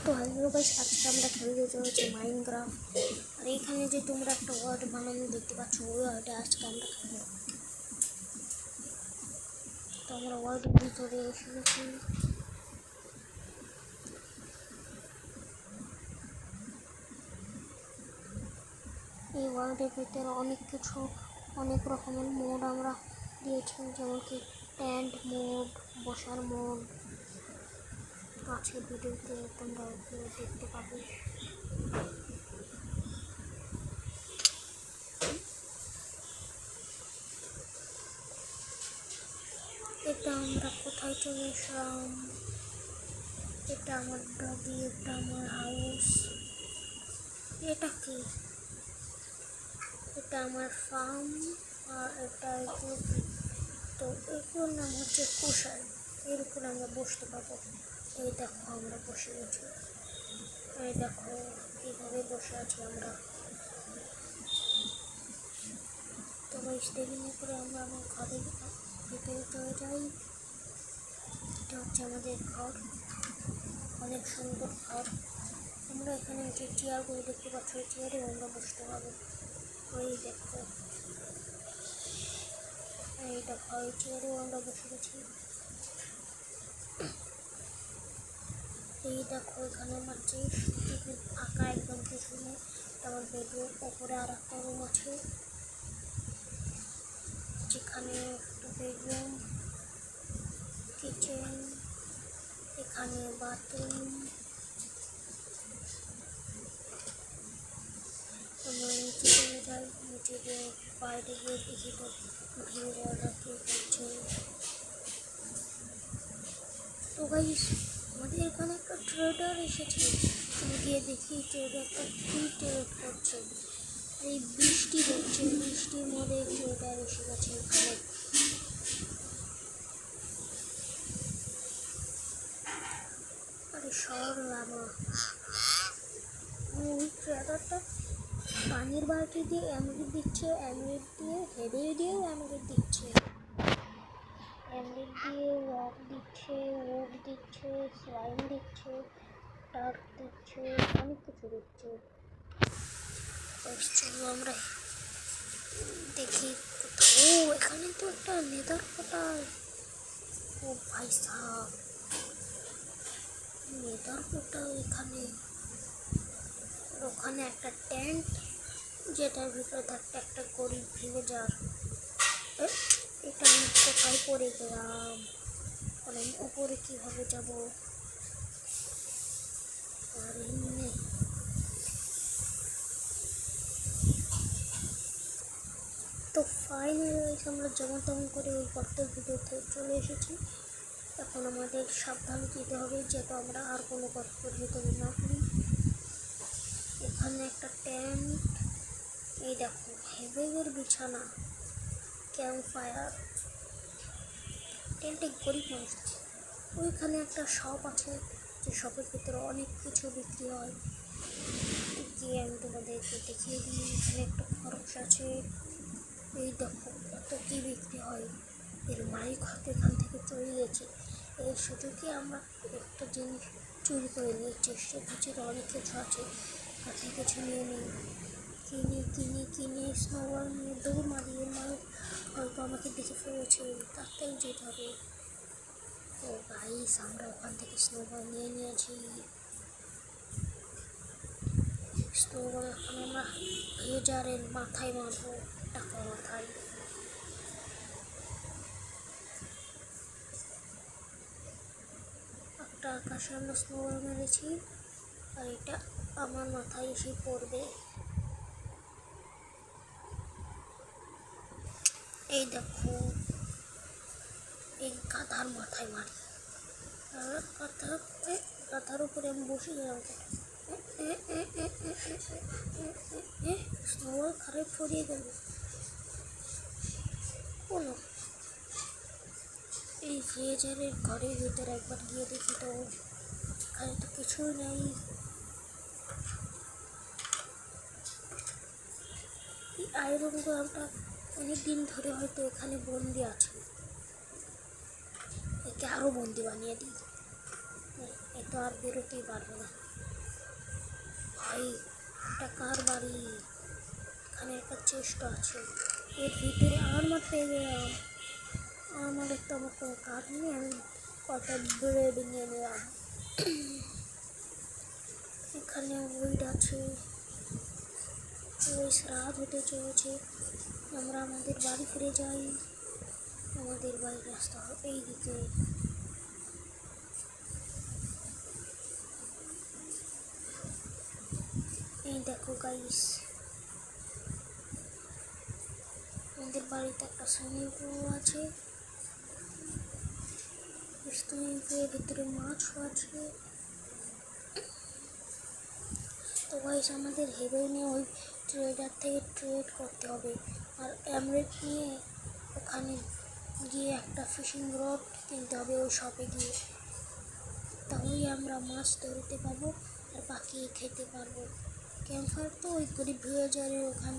তো hello guys, আজকে আমরা খেলতে চলেছি মাইনক্রাফট। আর এইখানে যে তোমরা একটা ওয়ার্ড বানানো দেখতে পাচ্ছ, ওই ওয়ার্ডে আজকে আমরা খেলবো। তো আমরা ওয়ার্ডের ভিতরে এসে গেছি। এই ওয়ার্ডের ভিতরে অনেক রকমের মোড আমরা দিয়েছি, যেমন কি ট্যান্ড মোড, বসার মোড আছে। ভিডিওতে তোমরা দেখতে পাবে। এটা আমরা কোথায় চলে এসলাম? এটা আমার ডগি, এটা আমার হাউস। এটা কি? এটা আমার ফার্ম। আর এটা তো এগুলোর নাম হচ্ছে কুশাল। এর উপরে আমরা বসতে পারবো। এই দেখো আমরা বসে গেছি। এই দেখো কীভাবে বসে আছি আমরা। তো স্টেডিং করে আমরা আমার ঘরের ভিতরে চলে যাই। এটা হচ্ছে আমাদের ঘর, অনেক সুন্দর ঘর। আমরা এখানে যে চেয়ারগুলো দেখতে পাচ্ছ, ওই চেয়ারে আমরা বসতে পারবো। ওই দেখো, এই দেখো এই চেয়ারেও আমরা বসে গেছি। এই দেখো এখানে আমার যে ফাঁকা একদম কিছু নেই। আমার বেডরুম, ওপরে আর একটা রুম আছে যেখানে একটা বেডরুম, কিচেন, এখানে বাথরুম। আমরা নিচে চলে যাই। নিচে গিয়ে বাইরে গিয়ে দেখি তো ভিউয়াররা কী করছে। তো গাইস, আমাদের এখানে একটা ট্রেডার এসেছে। আমি গিয়ে দেখি ট্রেডারটা কী ট্রেড করছে। এই বৃষ্টি হচ্ছে, বৃষ্টির মধ্যে ট্রেডার এসে গেছে এখানে। আরে সর বাবা, ওই ট্রেডারটা পানির বালতি দিয়ে অ্যামলেট দিচ্ছে, অ্যামলেট দিয়ে হেডে দিয়েও অ্যামলেট দিচ্ছে, অ্যামলেট দিয়ে রক দিচ্ছে, ওক দিচ্ছে, স্লাইম দিচ্ছে, টার্ক দিচ্ছে, অনেক কিছু দিচ্ছে। চলো আমরা দেখি কোথাও। এখানে তো একটা নেদার পোর্টাল। ও ভাই সাহেব, নেদার পোর্টাল এখানে। ওখানে একটা ট্যাঙ্ক, যেটার ভিতরে থাকতে একটা গরিব ভিলেজার। এটা আমি কোথায় পড়ে গেলাম? আমি উপরে কীভাবে যাব? আর তো ফাইনালি আমরা যেমন তেমন করে ওই গর্তের ভিতরে চলে এসেছি। এখন আমাদের সাবধানে যেতে হবে, যাতে আমরা আর কোনো গর্তের ভিতরে না পড়ি। এখানে একটা ট্যাঙ্ক, এই দেখো হেভেনের বিছানা, ক্যাম্প ফায়ার। টেন্টে গরিব মানুষ আছে। ওইখানে একটা শপ আছে, যে শপের ভিতরে অনেক কিছু বিক্রি হয়। গিয়ে আমি তোমাদেরকে দেখিয়ে দিই। এখানে একটা খরচ আছে। এই দেখো কত কী বিক্রি হয়। এর মালিক হয়তো এখান থেকে চলে গেছে। এই সুযোগে আমরা একটা জিনিস চুরি করে নিয়ে চেষ্টা করছি। অনেক কিছু আছে, কাছে কিছু নিয়ে নিই। কিনে স্নোবল নিয়ে দৌড় মারি। এর মালিক হয়তো আমাকে দেখে ফেলেছে, তাড়াতাড়ি যেতে হবে। তো গাইস, আমরা ওখান থেকে স্নোবল নিয়ে নিয়েছি। স্নোবল এখন আমরা ভিলেজারের মাথায় মারবো, টাকা মাথায়। একটা আকাশে আমরা স্নোবল মেরেছি, আর এটা আমার মাথায় এসে পড়বে। এই দেখো, এই গাধার মাথায় মারি। আর গাধার উপরে আমি বসে গেলাম। স্নোবল খারাপ ছড়িয়ে গেল। কোনো এই ভিলেজারের ঘরের ভিতরে একবার গিয়ে দেখি তো এখানে তো কিছুই নেই। এই আয়রন গোলামটা অনেক দিন ধরে হয়তো এখানে বন্দি আছে। একে আরও বন্দি বানিয়ে দিই, এ তো আর বেরোতেই পারবে না। ভাই, এটা কার বাড়ি? এখানে একটা চেষ্ট আছে, এর ভিতরে আর্মার পেয়ে গেলাম। আর্মারের তো আমার কোনো কাজ নেই, আমি কটা ব্রেড নিয়ে নিলাম। এখানে উইড আছে, ওই রাত হতে চলেছে। আমরা আমাদের বাড়ি ফিরে যাই। আমাদের বাড়ির রাস্তা এই দিকে। এই দেখো গাইস, আমাদের বাড়িতে একটা সুইমিং পুল আছে। সুইমিং পুলের ভিতরে মাছও আছে। তো গাইস, আমাদের হেভেনে ওই ট্রেডার থেকে ট্রেড করতে হবে, আর এমরেট নিয়ে ওখানে গিয়ে একটা ফিশিং রড কিনতে হবে ওই শপে গিয়ে। তাহলেই আমরা মাছ ধরতে পারবো আর বাকি খেতে পারবো। ক্যাম্পফায়ার তো ওই গরিব ভিলেজারের ওখান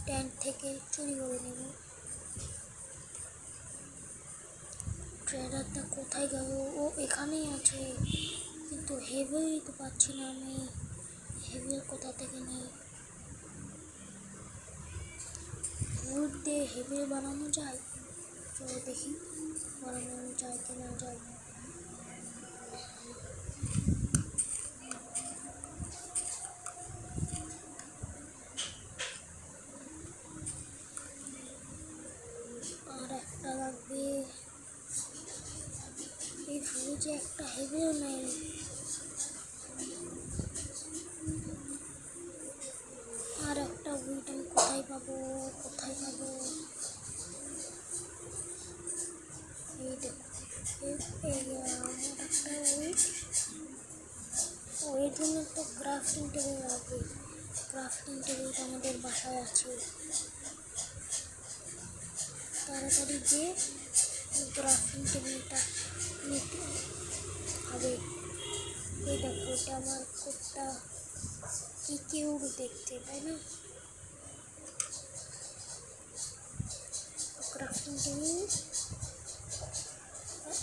ট্যাঙ্ক থেকে চুরি করে নেব। ট্রেডারটা কোথায় গেল? ও এখানেই আছে, কিন্তু হেভেই তো পাচ্ছি না আমি। হেভেল কোথা থেকে নেই? উড দিয়ে হেভেল বানানো যায়? চলো দেখি বানানো যায় কি না যায়। আর একটা লাগবে। এই ফ্রিজে একটা হেভেল নেই। আর একটা উইড আমি কোথায় পাবো? কোথায় পাবো? এই দেখো, এই আমার একটা উইড। ওই জন্য তো ক্রাফটিং টেবিল লাগবে। ক্রাফটিং টেবিল আমাদের বাসায় আছে। তাড়াতাড়ি যে ক্রাফটিং টেবিলটা নিতে হবে। এই দেখো, এটা আমার কোটটা কি কিউট দেখতে, তাই না? ক্রাফটিং টেবিল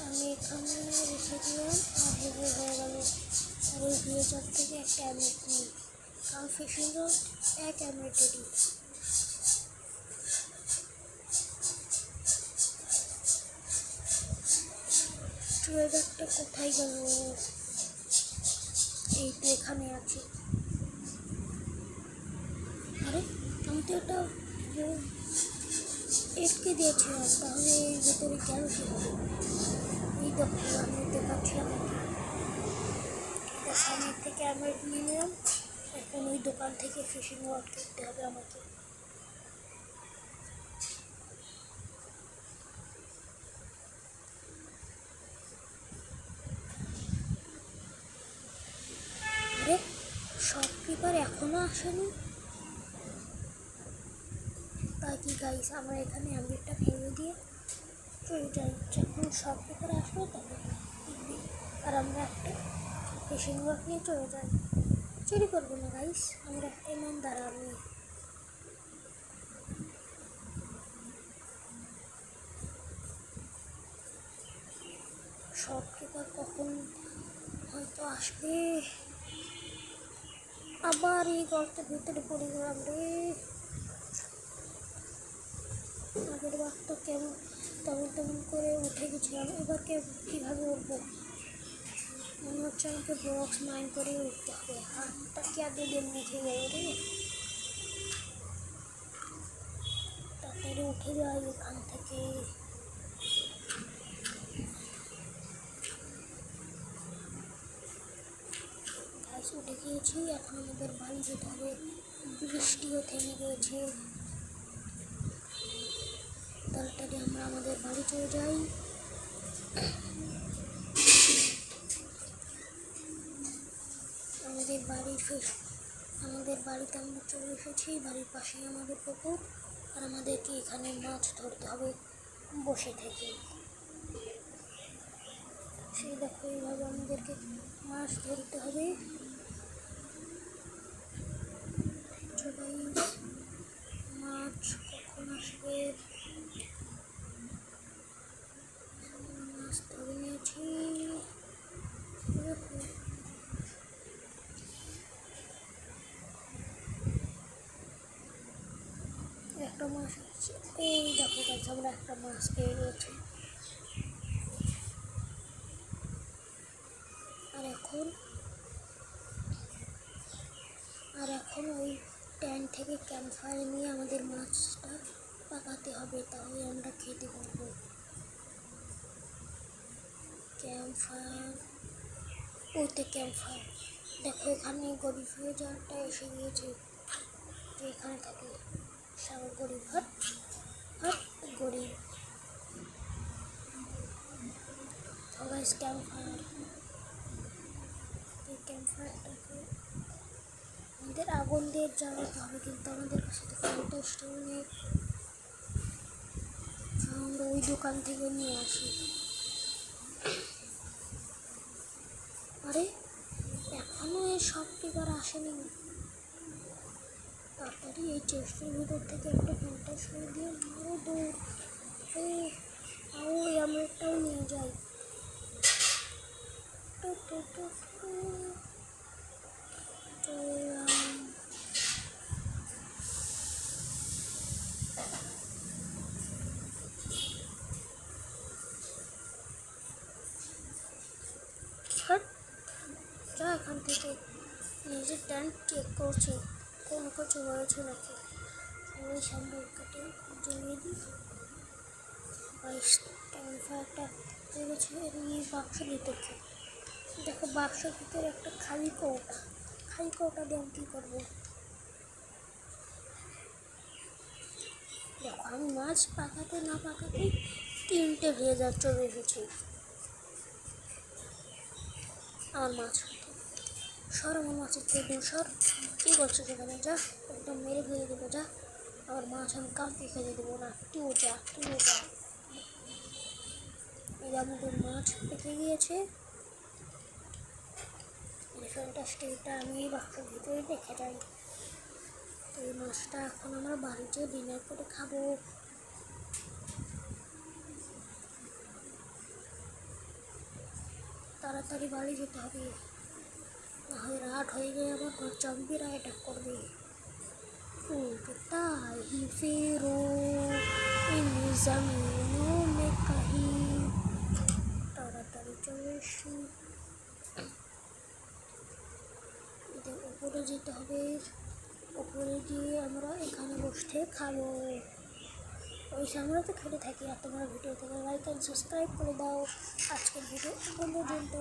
আমি এখানে রেখে দিলাম, আর হেভেল হয়ে গেল। আর এই ভিলেজার থেকে একটা অ্যামলেট নিই, কারণ ফিশিং রড এক অ্যামলেটেরই। ট্রেডারটা কোথায় গেল? এই তো এখানে আছে। আরে, আমি তো এটা এটকে দিয়েছিলাম, তাহলে এর ভেতরে গেল কীভাবে? এই দেখো, আমি দেখাচ্ছিলাম সামনের থেকে আমি নিয়ে নিলাম। এখন ওই দোকান থেকে ফিশিং রড কিনতে হবে আমাকে। আরে, শপকিপার এখনো আসেনি। তাই কি গাইস, আমরা এখানে অ্যামলেটটা ফেলে দিয়ে চলে যাই। যখন শপকিপার আসবে তখন আর আমরা একটা ফিশিং রড নিয়ে চলে যাই। চুরি করবো না গাইস, আমরা ইমানদার আমি। শপকিপার কখন হয়তো আসবে। আবার এই গর্তের ভিতরে পড়ে গেলাম রে। আগের বার তো তেমন তেমন করে উঠে গেছিলাম, এবার কীভাবে উঠবো? মনে হচ্ছে আমাকে বক্স মাইন করে উঠতে হবে। হাতটা কি আগে দিয়ে মুখে যাই রে। তাড়াতাড়ি উঠে যাই এখান থেকে। গাছ উঠে গিয়েছি, এখন আমাদের বাড়ি যেতে হবে। বৃষ্টিও থেমে গিয়েছে। তাড়াতাড়ি আমরা আমাদের বাড়ি চলে যাই। আমাদের বাড়িতে আমরা চলে এসেছি। বাড়ির পাশেই আমাদের পুকুর, আর আমাদেরকে এখানে মাছ ধরতে হবে বসে থেকে। সেই দেখো, এইভাবে আমাদেরকে মাছ ধরতে হবে। মাছ কখন আসবে? মাছ ধরে নিয়েছি। মাছ আছে। এই দেখো গাছ, আমরা একটা মাছ পেয়ে গেছি। আর এখন ওই ট্যাঙ্ক থেকে ক্যাম্প ফায়ার নিয়ে আমাদের মাছটা পাকাতে হবে, তাহলে আমরা খেতে পারবো। ক্যাম্প ফায়ার, ওইতে ক্যাম্প ফায়ার দেখো, এখানে গরিব হয়ে যাওয়াটা এসে গিয়েছে। এখানে থাকে সাগর গরিব হাট গরিব সবাই ক্যাম্প ফায়ার। এই ক্যাম্প ফায়ারটাকে আমাদের আগুন দিয়ে জ্বালাতে হবে, কিন্তু আমাদের কাছে তো ফোনটা স্টোর নেই। আমরা ওই দোকান থেকে নিয়ে আসি। আরে এখনো এই সব পেপার আসেনি। তাড়াতাড়ি এই চেস্টের ভিতর থেকে একটা ফোনটা সরে দিয়ে মারো দৌড়। ওই আমরা একটাও নিয়ে যাই। যা এখান থেকে, নিজের ট্যাঙ্ক চেক করছে কোনো কিছু হয়েছে নাকি। ওই সামনে কেটে জ্বালিয়ে দিই। ক্যাম্প ফায়ারটা হয়ে গেছে। এই বাক্স ভিতরে দেখো, বাক্সের ভিতরে একটা খালি কৌটা দিয়ে আমি কী করবো। দেখো আমি মাছ পাকাতে না পাকাতে 3টে রেজার চলে এসেছি আমার মাছ। সর আমার মাছের থেকে সর, কী করছো সেখানে, যা একদম মেরে ফেলে দেবো, যা। আমার মাছ আমি কাউকে খেতে দেবো না, তুইও যা। এই আমাদের মাছ পেকে গিয়েছে। এলিফ্যান্টা স্টিকটা আমি এই বাক্সের ভিতরে রেখে যাই। এই মাছটা এখন আমরা বাড়িতে ডিনার করে খাবো। তাড়াতাড়ি বাড়ি যেতে হবে, নাহলে রাত হয়ে গেলে আবার জম্বিরা অ্যাটাক করবে। তাই ফেরো জমিনों में कहीं, তাড়াতাড়ি চলে এসছি। এদের উপরে যেতে হবে, উপরে গিয়ে আমরা এখানে বসে খাবো। ওই আমরা তো খেতে থাকি। আর তোমরা ভিডিও থেকে লাইক অ্যান্ড সাবস্ক্রাইব করে দাও। আজকের ভিডিও পর্যন্ত।